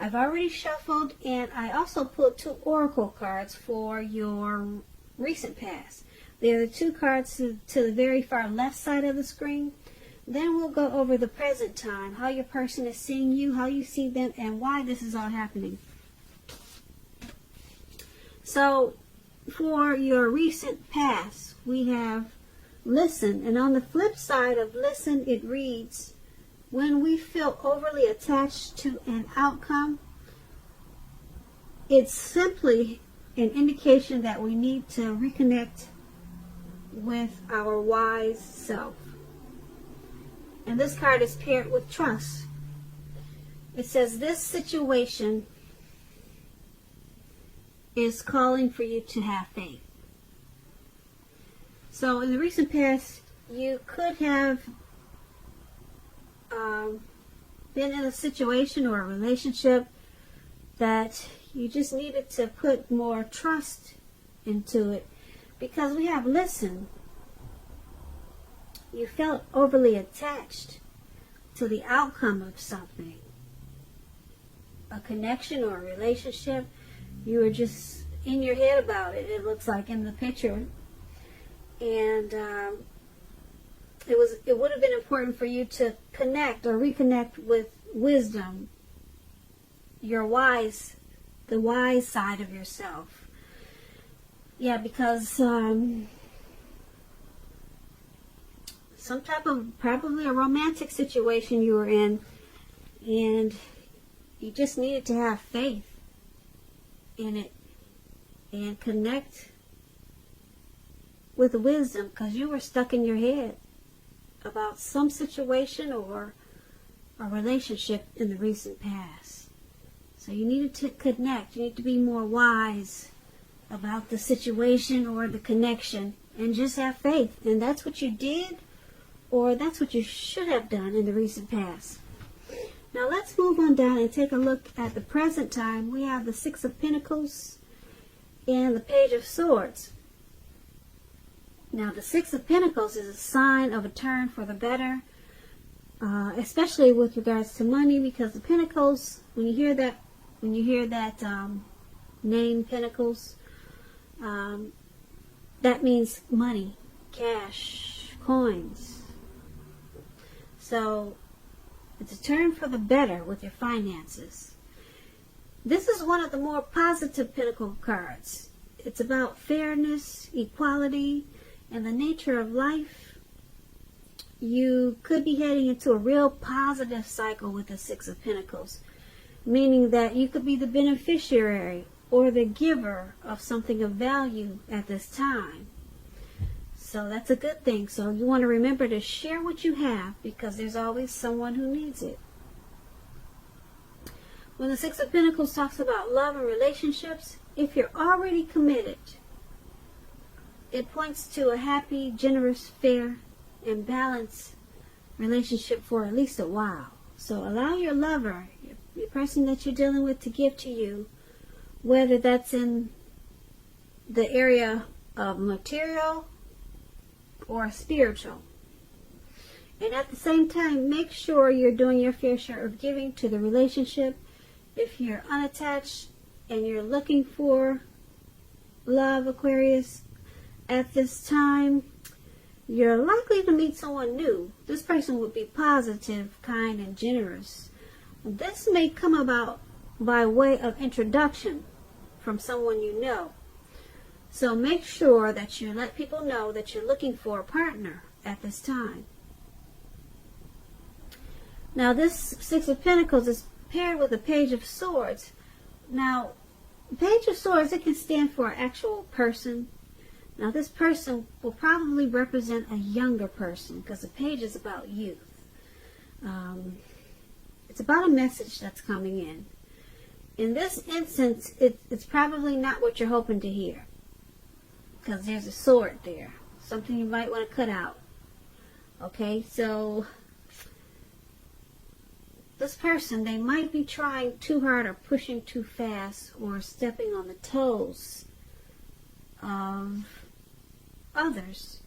I've already shuffled, and I also pulled 2 oracle cards for your recent past. They're the 2 cards to the very far left side of the screen. Then we'll go over the present time, how your person is seeing you, how you see them, and why this is all happening. So, for your recent past, we have listen. And on the flip side of listen, it reads, when we feel overly attached to an outcome, it's simply an indication that we need to reconnect with our wise self. And this card is paired with trust. It says this situation is calling for you to have faith. So in the recent past, you could have been in a situation or a relationship that you just needed to put more trust into it, because we have listened. You felt overly attached to the outcome of something, a connection or a relationship. You were just in your head about it, it looks like in the picture. And it would have been important for you to connect or reconnect with wisdom, the wise side of yourself. Yeah, because some type of, probably a romantic situation you were in, and you just needed to have faith in it and connect with wisdom, because you were stuck in your head about some situation or a relationship in the recent past. So you needed to connect. You need to be more wise about the situation or the connection, and just have faith. And that's what you did, or that's what you should have done in the recent past. Now let's move on down and take a look at the present time. We have the 6 of Pentacles and the Page of Swords. Now the 6 of Pentacles is a sign of a turn for the better, especially with regards to money, because the Pentacles, when you hear that name Pentacles, that means money, cash, coins. So it's a turn for the better with your finances. This is one of the more positive Pentacle cards. It's about fairness, equality, and the nature of life. You could be heading into a real positive cycle with the 6 of Pentacles, meaning that you could be the beneficiary or the giver of something of value at this time. So that's a good thing. So you want to remember to share what you have, because there's always someone who needs it. When the 6 of Pentacles talks about love and relationships, if you're already committed, it points to a happy, generous, fair, and balanced relationship for at least a while. So allow your lover, the person that you're dealing with, to give to you, whether that's in the area of material or spiritual. And at the same time, make sure you're doing your fair share of giving to the relationship. If you're unattached and you're looking for love, Aquarius, at this time, you're likely to meet someone new. This person would be positive, kind, and generous. This may come about by way of introduction from someone you know. So make sure that you let people know that you're looking for a partner at this time. Now this 6 of Pentacles is paired with the Page of Swords. Now, Page of Swords, it can stand for an actual person. Now this person will probably represent a younger person, because the page is about youth. It's about a message that's coming in. In this instance, it's probably not what you're hoping to hear, because there's a sword there. Something you might want to cut out. Okay, so this person, they might be trying too hard or pushing too fast or stepping on the toes of others.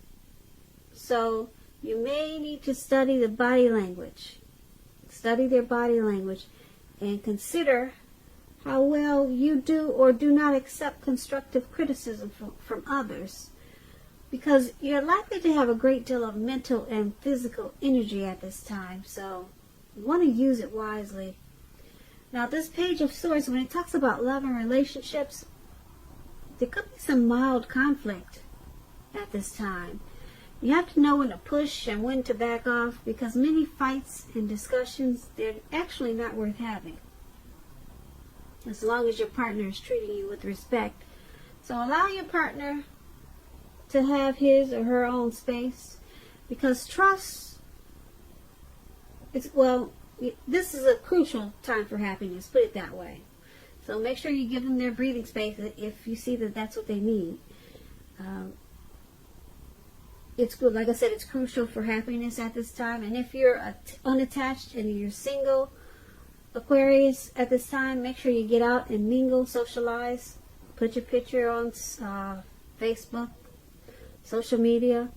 So you may need to study the body language. Study their body language and consider how well you do or do not accept constructive criticism from others, because you're likely to have a great deal of mental and physical energy at this time, so you want to use it wisely. Now, this Page of Swords, when it talks about love and relationships, there could be some mild conflict at this time. You have to know when to push and when to back off, because many fights and discussions, they're actually not worth having, as long as your partner is treating you with respect. So allow your partner to have his or her own space, because trust, this is a crucial time for happiness, put it that way. So make sure you give them their breathing space if you see that that's what they need. It's good, like I said, it's crucial for happiness at this time. And if you're unattached and you're single, Aquarius, at this time, make sure you get out and mingle, socialize, put your picture on Facebook, social media.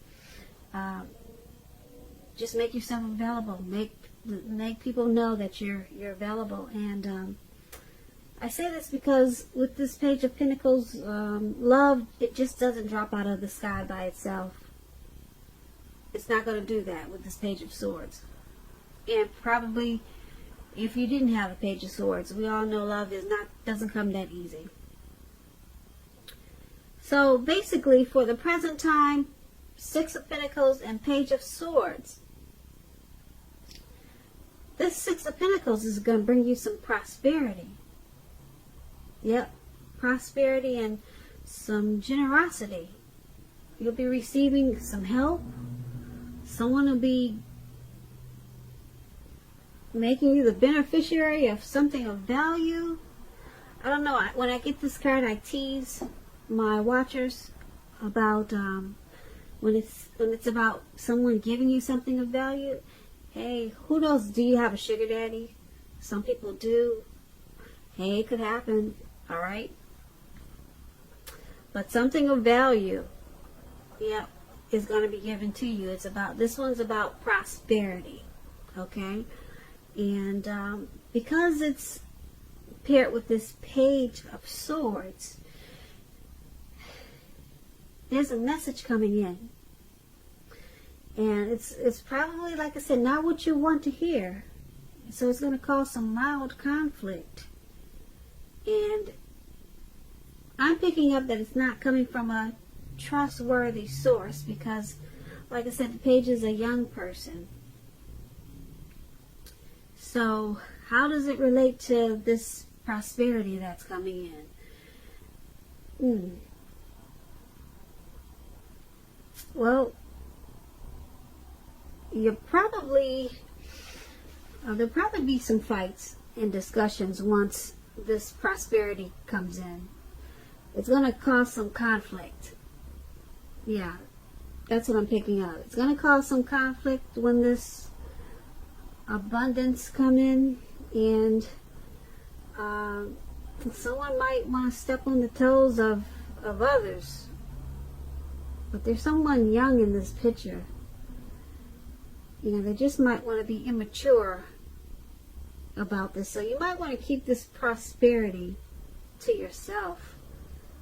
Just make yourself available. Make people know that you're available. And I say this because with this Page of Pentacles, love, it just doesn't drop out of the sky by itself. It's not going to do that with this Page of Swords. And probably, if you didn't have a Page of Swords, we all know love doesn't come that easy. So basically, for the present time, Six of Pentacles and Page of Swords. This Six of Pentacles is going to bring you some prosperity. Yep, prosperity and some generosity. You'll be receiving some help. Someone will be making you the beneficiary of something of value. I don't know. When I get this card, I tease my watchers about when it's about someone giving you something of value. Hey, who knows? Do you have a sugar daddy? Some people do. Hey, it could happen. All right. But something of value, yeah, is going to be given to you. This one's about prosperity. Okay. And because it's paired with this Page of Swords, there's a message coming in. And it's probably, like I said, not what you want to hear. So it's going to cause some mild conflict. And I'm picking up that it's not coming from a trustworthy source, because, like I said, the Page is a young person. So how does it relate to this prosperity that's coming in? Well, there'll probably be some fights and discussions once this prosperity comes in. It's going to cause some conflict. Yeah, that's what I'm picking up. It's going to cause some conflict when this abundance come in, and someone might want to step on the toes of others. But there's someone young in this picture. You know, they just might want to be immature about this. So you might want to keep this prosperity to yourself.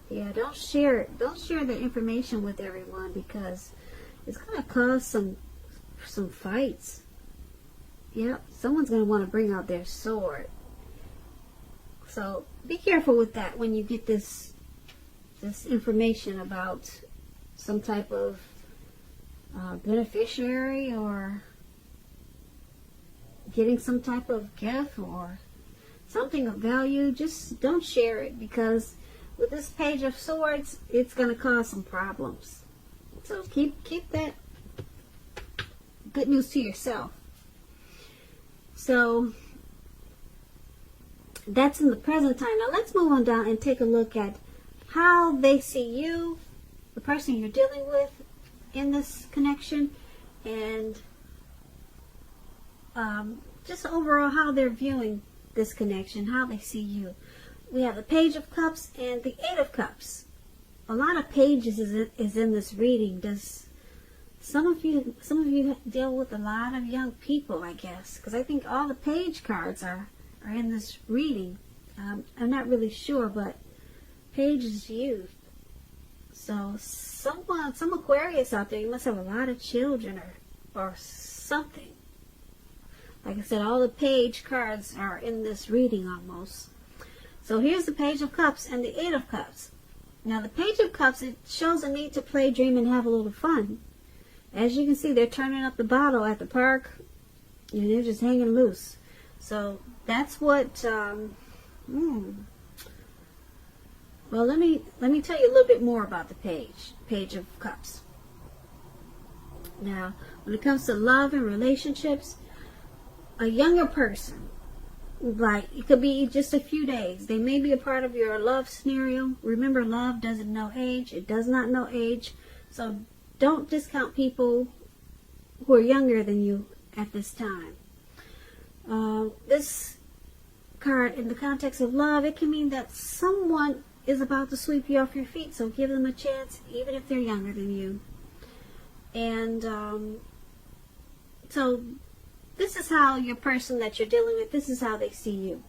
Yeah, don't share it. Don't share the information with everyone, because it's going to cause some fights. Yep, someone's going to want to bring out their sword. So be careful with that when you get this information about some type of beneficiary, or getting some type of gift or something of value. Just don't share it, because with this Page of Swords, it's going to cause some problems. So keep that good news to yourself. So that's in the present time. Now let's move on down and take a look at how they see you, the person you're dealing with in this connection, and just overall how they're viewing this connection, how they see you. We have the Page of Cups and the Eight of Cups. A lot of pages is in this reading. Does some of you deal with a lot of young people, I guess, because I think all the page cards are in this reading. I'm not really sure, but page is youth. So some Aquarius out there, you must have a lot of children or something. Like I said, all the page cards are in this reading almost. So here's the Page of Cups and the Eight of Cups. Now the Page of Cups, it shows a need to play, dream, and have a little fun. As you can see, they're turning up the bottle at the park, and they're just hanging loose. So that's what, well, let me tell you a little bit more about the Page of Cups. Now, when it comes to love and relationships, a younger person, like it could be just a few days, they may be a part of your love scenario. Remember, love doesn't know age. It does not know age. So don't discount people who are younger than you at this time. This card, in the context of love, it can mean that someone is about to sweep you off your feet, so give them a chance, even if they're younger than you. And so this is how your person that you're dealing with, this is how they see you.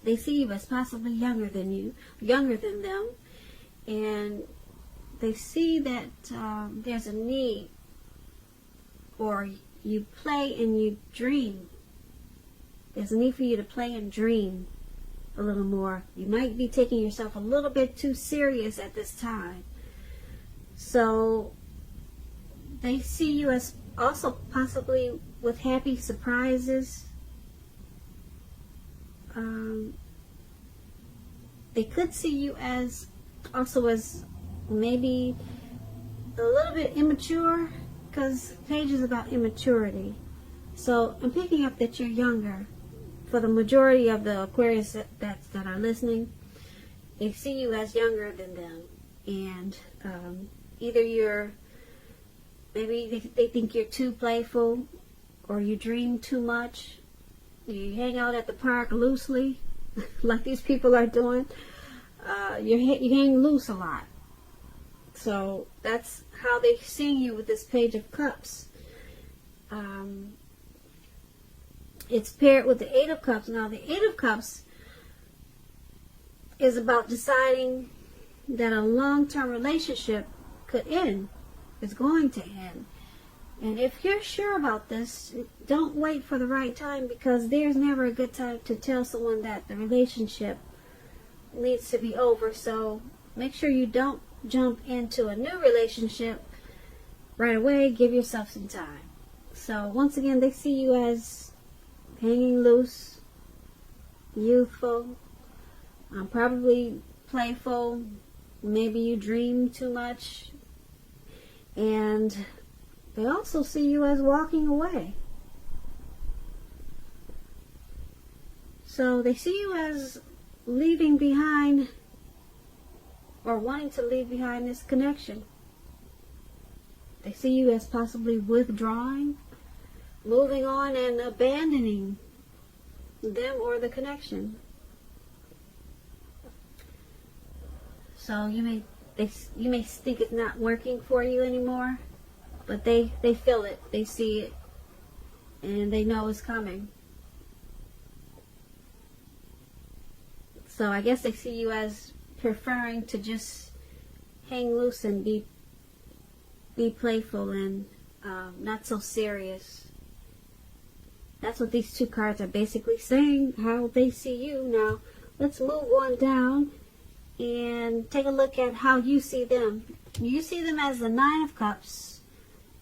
They see you as possibly younger than them, and they see that there's a need, or you play and you dream. There's a need for you to play and dream a little more. You might be taking yourself a little bit too serious at this time. So they see you as also possibly with happy surprises. They could see you as also as maybe a little bit immature, because Page is about immaturity. So I'm picking up that you're younger. For the majority of the Aquarius that are listening, they see you as younger than them, and either maybe they think you're too playful, or you dream too much. You hang out at the park loosely, like these people are doing. You hang loose a lot. So that's how they see you with this Page of Cups. It's paired with the Eight of Cups. Now the Eight of Cups is about deciding that a long-term relationship could end. It's going to end. And if you're sure about this, don't wait for the right time, because there's never a good time to tell someone that the relationship needs to be over. So make sure you don't jump into a new relationship right away. Give yourself some time. So once again, they see you as hanging loose, youthful, probably playful. Maybe you dream too much. And they also see you as walking away. So they see you as leaving behind, or wanting to leave behind this connection. They see you as possibly withdrawing, moving on, and abandoning them or the connection. So you may think it's not working for you anymore, but they feel it, they see it, and they know it's coming. So I guess they see you as preferring to just hang loose and be playful and not so serious. That's what these two cards are basically saying, how they see you. Now let's move on down and take a look at how you see them. You see them as the Nine of Cups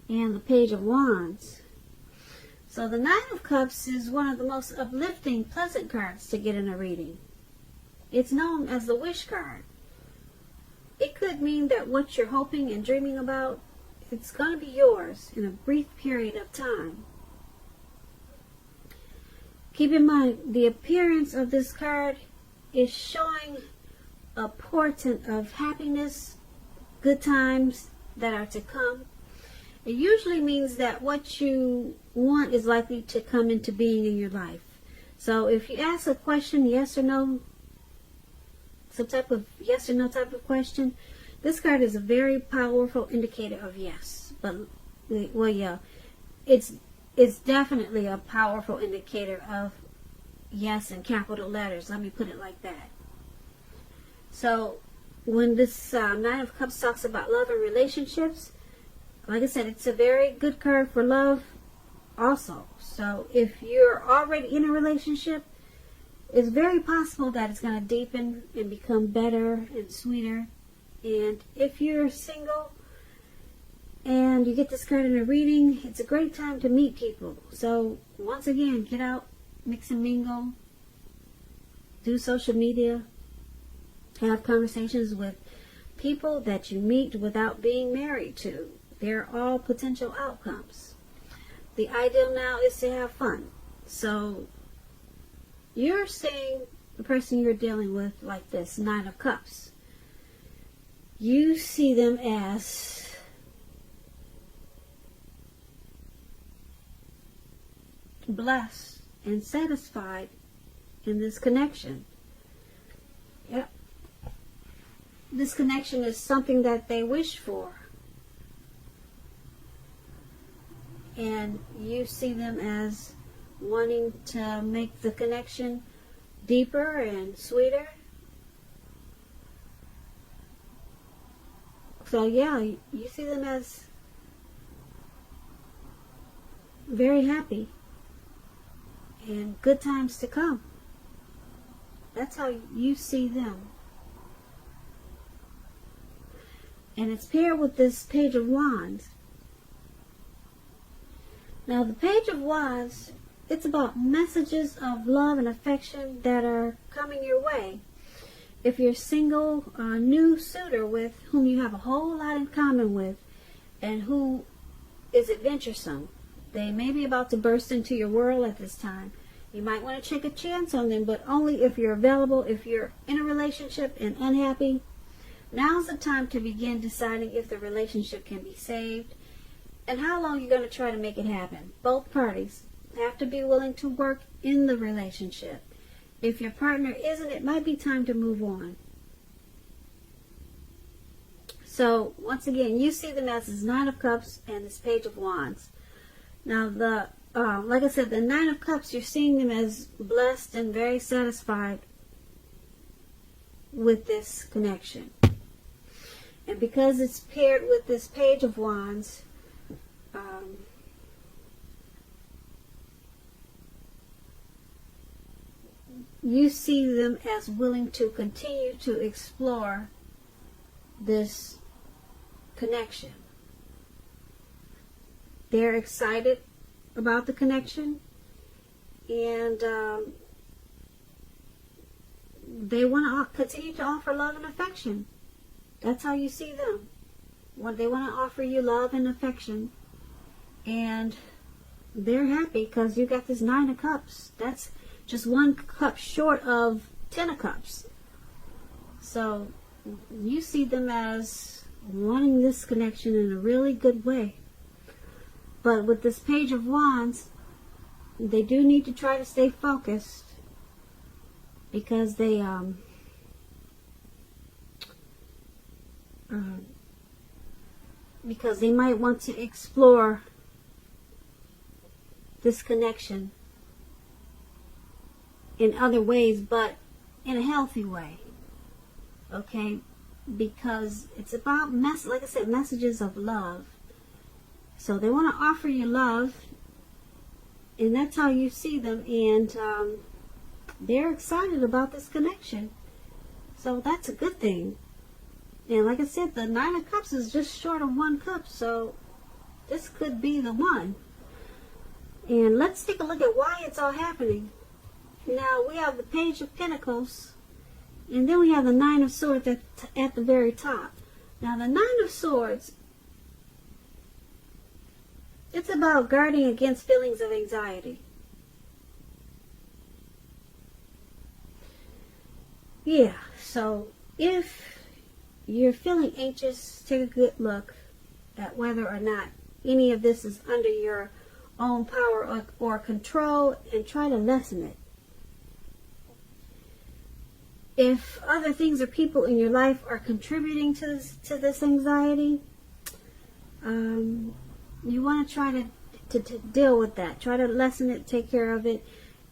and the Page of Wands. So the Nine of Cups is one of the most uplifting, pleasant cards to get in a reading. It's known as the wish card. It could mean that what you're hoping and dreaming about, it's going to be yours in a brief period of time. Keep in mind, the appearance of this card is showing a portent of happiness, good times that are to come. It usually means that what you want is likely to come into being in your life. So if you ask a question, yes or no, some type of yes or no type of question, this card is a very powerful indicator of yes. But, well, yeah, it's definitely a powerful indicator of yes in capital letters. Let me put it like that. So when this Nine of Cups talks about love and relationships, like I said, it's a very good card for love also. So if you're already in a relationship, it's very possible that it's going to deepen and become better and sweeter. And if you're single and you get this card in a reading, it's a great time to meet people. So once again, get out, mix and mingle, do social media, have conversations with people that you meet without being married to. They're all potential outcomes. The ideal now is to have fun. So you're seeing the person you're dealing with like this, Nine of Cups. You see them as blessed and satisfied in this connection. Yep. This connection is something that they wish for. And you see them as wanting to make the connection deeper and sweeter. So yeah, you see them as very happy and good times to come. That's how you see them. And it's paired with this Page of Wands. Now the Page of Wands, it's about messages of love and affection that are coming your way. If you're single, a new suitor with whom you have a whole lot in common with and who is adventuresome, they may be about to burst into your world at this time. You might want to take a chance on them, but only if you're available. If you're in a relationship and unhappy, now's the time to begin deciding if the relationship can be saved and how long you're going to try to make it happen. Both parties have to be willing to work in the relationship. If your partner isn't, it might be time to move on. So, once again, you see them as this Nine of Cups and this Page of Wands. Now, like I said, the Nine of Cups, you're seeing them as blessed and very satisfied with this connection. And because it's paired with this Page of Wands, you see them as willing to continue to explore this connection. They're excited about the connection, and they want to continue to offer love and affection. That's how you see them. They want to offer you love and affection, and they're happy because you got this Nine of Cups. That's just one cup short of 10 of Cups. So you see them as wanting this connection in a really good way. But with this Page of Wands, they do need to try to stay focused because they might want to explore this connection in other ways, but in a healthy way. Okay? Because it's about, like I said, messages of love. So they want to offer you love, and that's how you see them, and they're excited about this connection. So that's a good thing. And like I said, the Nine of Cups is just short of one cup, so this could be the one. And let's take a look at why it's all happening. Now we have the Page of Pentacles, and then we have the Nine of Swords at the very top. Now the Nine of Swords, it's about guarding against feelings of anxiety. Yeah, so if you're feeling anxious, take a good look at whether or not any of this is under your own power or control, and try to lessen it. If other things or people in your life are contributing to this anxiety, you want to try to deal with that. Try to lessen it, take care of it,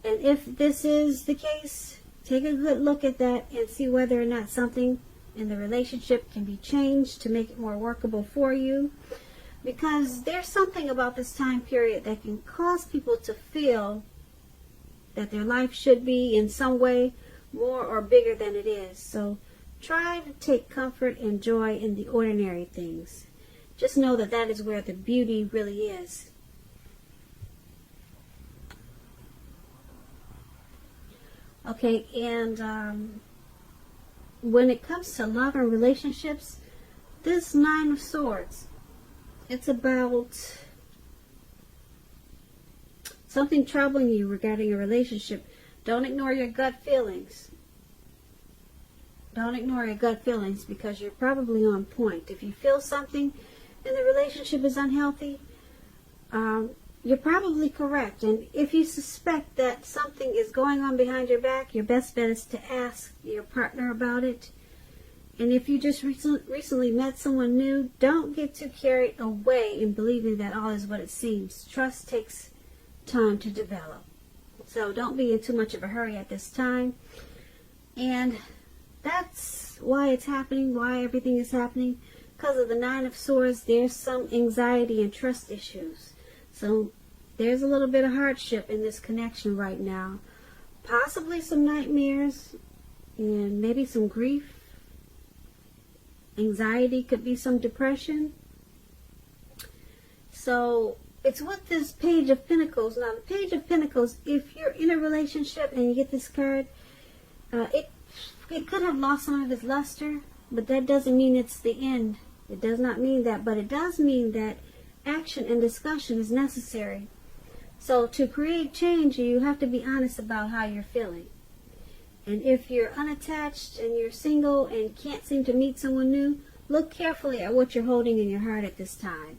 And if this is the case, take a good look at that and see whether or not something in the relationship can be changed to make it more workable for you. Because there's something about this time period that can cause people to feel that their life should be in some way more or bigger than it is. So try to take comfort and joy in the ordinary things. Just know that that is where the beauty really is. Okay, and when it comes to love and relationships, this Nine of Swords, it's about something troubling you regarding a relationship. Don't ignore your gut feelings. Don't ignore your gut feelings, because you're probably on point. If you feel something in the relationship is unhealthy, you're probably correct. And if you suspect that something is going on behind your back, your best bet is to ask your partner about it. And if you just recently met someone new, don't get too carried away in believing that all is what it seems. Trust takes time to develop. So don't be in too much of a hurry at this time. And that's why it's happening, why everything is happening. Because of the Nine of Swords, there's some anxiety and trust issues. So there's a little bit of hardship in this connection right now. Possibly some nightmares and maybe some grief. Anxiety, could be some depression. So it's with this Page of Pentacles. Now the Page of Pentacles, if you're in a relationship and you get this card, it could have lost some of its luster, but that doesn't mean it's the end. It does not mean that, but it does mean that action and discussion is necessary. So to create change, you have to be honest about how you're feeling. And if you're unattached and you're single and can't seem to meet someone new, look carefully at what you're holding in your heart at this time.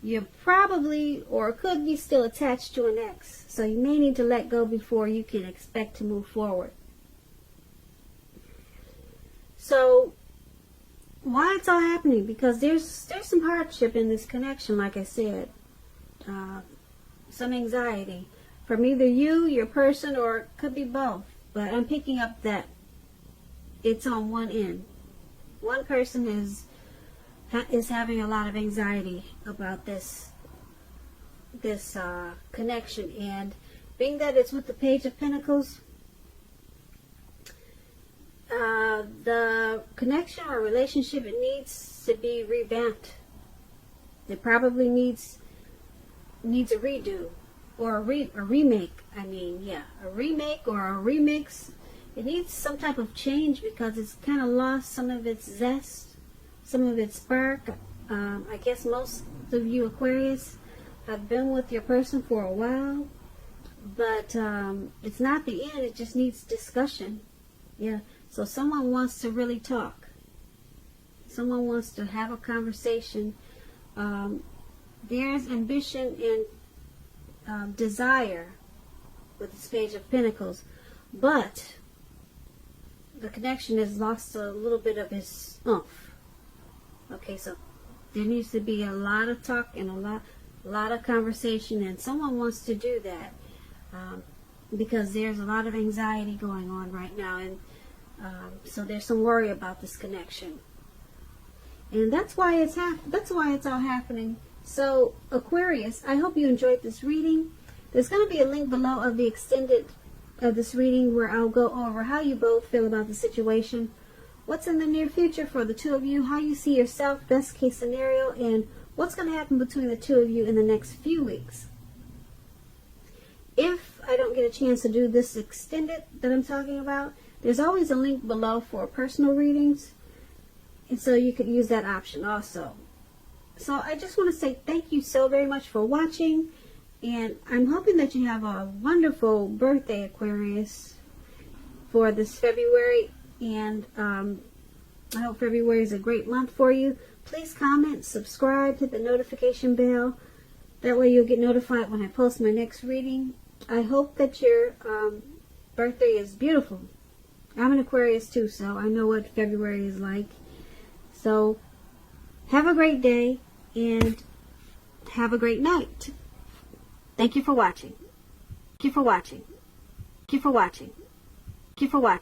You're probably or could be still attached to an ex, so you may need to let go before you can expect to move forward. So why it's all happening? Because there's some hardship in this connection, like I said. Some anxiety from either you, your person, or it could be both. But I'm picking up that it's on one end. One person is having a lot of anxiety about this connection, and being that it's with the Page of Pentacles, the connection or relationship, it needs to be revamped. It probably needs a redo or a remake. I mean, yeah, a remake or a remix. It needs some type of change because it's kind of lost some of its zest, some of its spark. I guess most of you Aquarius have been with your person for a while, but it's not the end. It just needs discussion. Yeah, so someone wants to really talk. Someone wants to have a conversation. There's ambition and desire with this Page of Pentacles, but the connection has lost a little bit of its oomph. Okay, so there needs to be a lot of talk and a lot of conversation, and someone wants to do that because there's a lot of anxiety going on right now, and so there's some worry about this connection, and that's why it's all happening. So Aquarius, I hope you enjoyed this reading. There's going to be a link below of the extended of this reading where I'll go over how you both feel about the situation, what's in the near future for the two of you, how you see yourself, best case scenario, and what's going to happen between the two of you in the next few weeks. If I don't get a chance to do this extended that I'm talking about, there's always a link below for personal readings, and so you could use that option also. So I just want to say thank you so very much for watching, and I'm hoping that you have a wonderful birthday, Aquarius, for this February, and I hope February is a great month for you. Please comment, subscribe, hit the notification bell. That way you'll get notified when I post my next reading. I hope that your birthday is beautiful. I'm an Aquarius too, so I know what February is like. So have a great day and have a great night. Thank you for watching. Thank you for watching. Thank you for watching. Thank you for watching.